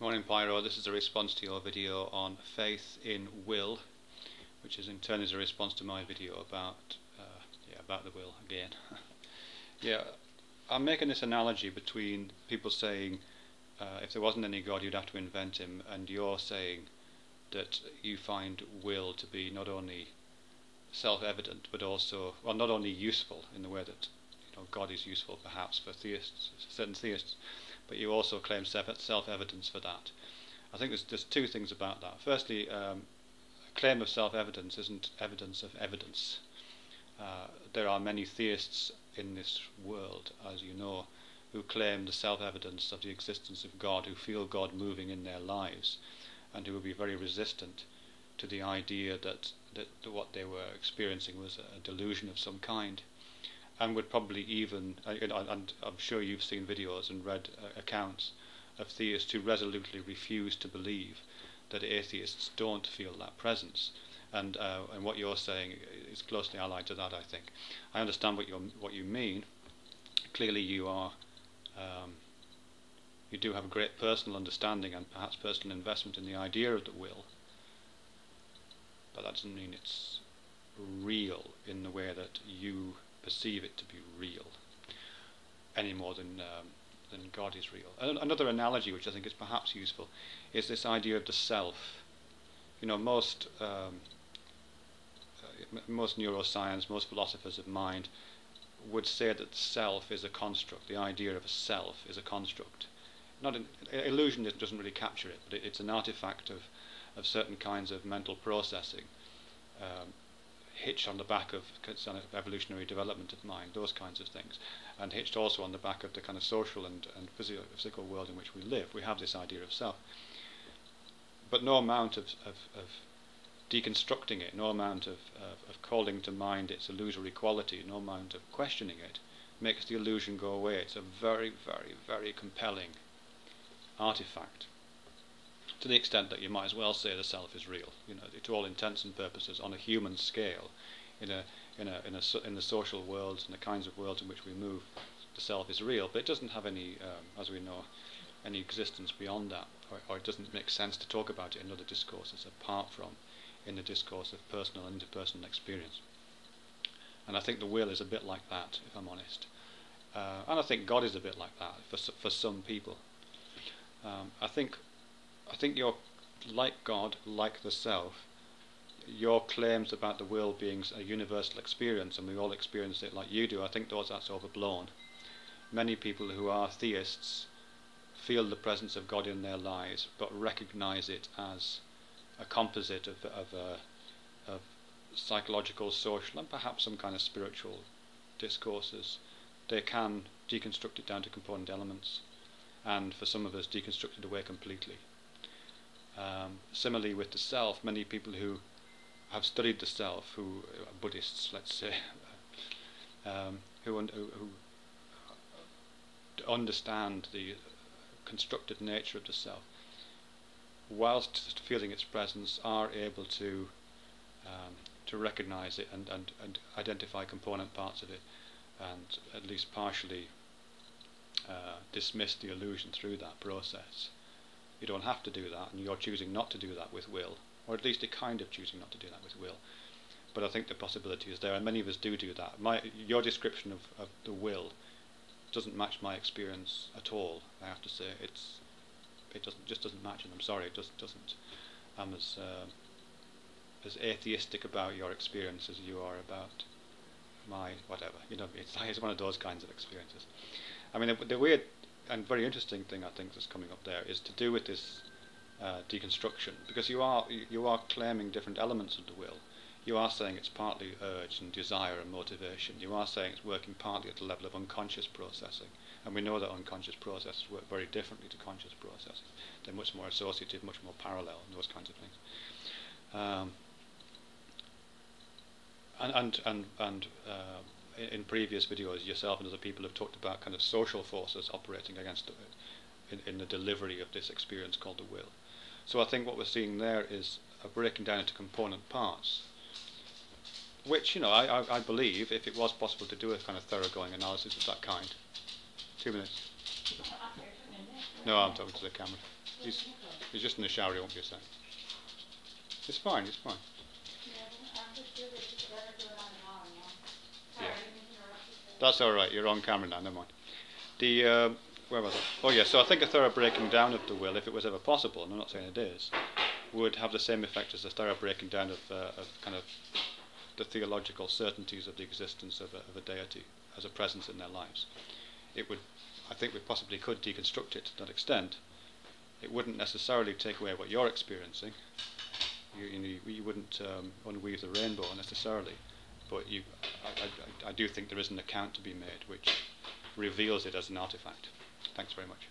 Morning Pyrrho, this is a response to your video on faith in will, which is in turn is a response to my video about the will again. I'm making this analogy between people saying if there wasn't any God you'd have to invent him, and you're saying that you find will to be not only self-evident but also, well, not only useful in the way that God is useful perhaps for theists, certain theists, but you also claim self-evidence for that. I think there's two things about that. Firstly, a claim of self-evidence isn't evidence of evidence. There are many theists in this world, as you know, who claim the self-evidence of the existence of God, who feel God moving in their lives, and who will be very resistant to the idea that what they were experiencing was a delusion of some kind, and would probably even, and I'm sure you've seen videos and read accounts of theists who resolutely refuse to believe that atheists don't feel that presence. And what you're saying is closely allied to that, I think. I understand what you mean. Clearly you are, you do have a great personal understanding and perhaps personal investment in the idea of the will, but that doesn't mean it's real in the way that you perceive it to be real, any more than God is real. Another analogy which I think is perhaps useful is this idea of the self. Most neuroscience, most philosophers of mind would say that the self is a construct. The idea of a self is a construct. Not an illusion doesn't really capture it, but it's an artifact of certain kinds of mental processing, hitched on the back of kind of evolutionary development of mind, those kinds of things, and hitched also on the back of the kind of social and physical world in which we live. We have this idea of self, but no amount of deconstructing it, no amount of calling to mind its illusory quality, no amount of questioning it makes the illusion go away. It's a very, very, very compelling artifact, to the extent that you might as well say the self is real. To all intents and purposes, on a human scale, in the social worlds and the kinds of worlds in which we move, the self is real. But it doesn't have any, as we know, any existence beyond that, or it doesn't make sense to talk about it in other discourses apart from in the discourse of personal and interpersonal experience. And I think the will is a bit like that, if I'm honest. And I think God is a bit like that for some people. I think you're like God, like the self. Your claims about the will being a universal experience, and we all experience it like you do, I think that's overblown. Many people who are theists feel the presence of God in their lives, but recognize it as a composite of psychological, social, and perhaps some kind of spiritual discourses. They can deconstruct it down to component elements, and for some of us, deconstruct it away completely. Similarly with the self, many people who have studied the self, who are Buddhists, let's say, who understand the constructed nature of the self, whilst feeling its presence, are able to recognize it and identify component parts of it, and at least partially dismiss the illusion through that process. You don't have to do that, and you're choosing not to do that with will, or at least a kind of choosing not to do that with will. But I think the possibility is there, and many of us do that. Your description of the will doesn't match my experience at all, I have to say. It just doesn't match, and I'm sorry, it doesn't. I'm as atheistic about your experience as you are about my whatever. It's one of those kinds of experiences. I mean, the weird and very interesting thing I think that's coming up there is to do with this deconstruction, because you are claiming different elements of the will. You are saying it's partly urge and desire and motivation. You are saying it's working partly at the level of unconscious processing, and we know that unconscious processes work very differently to conscious processes. They're much more associative, much more parallel, and those kinds of things. In previous videos, yourself and other people have talked about kind of social forces operating against in the delivery of this experience called the will. So I think what we're seeing there is a breaking down into component parts, which I believe, if it was possible to do a kind of thoroughgoing analysis of that kind. 2 minutes. No, I'm talking to the camera. He's just in the shower, he won't be a second. It's fine, it's fine. Yeah. That's alright, you're on camera now, never mind. Where was it? Oh yeah, so I think a thorough breaking down of the will, if it was ever possible, and I'm not saying it is, would have the same effect as a thorough breaking down of kind of the theological certainties of the existence of a deity as a presence in their lives. It would, I think we possibly could deconstruct it to that extent. It wouldn't necessarily take away what you're experiencing. You wouldn't unweave the rainbow necessarily, but I do think there is an account to be made which reveals it as an artifact. Thanks very much.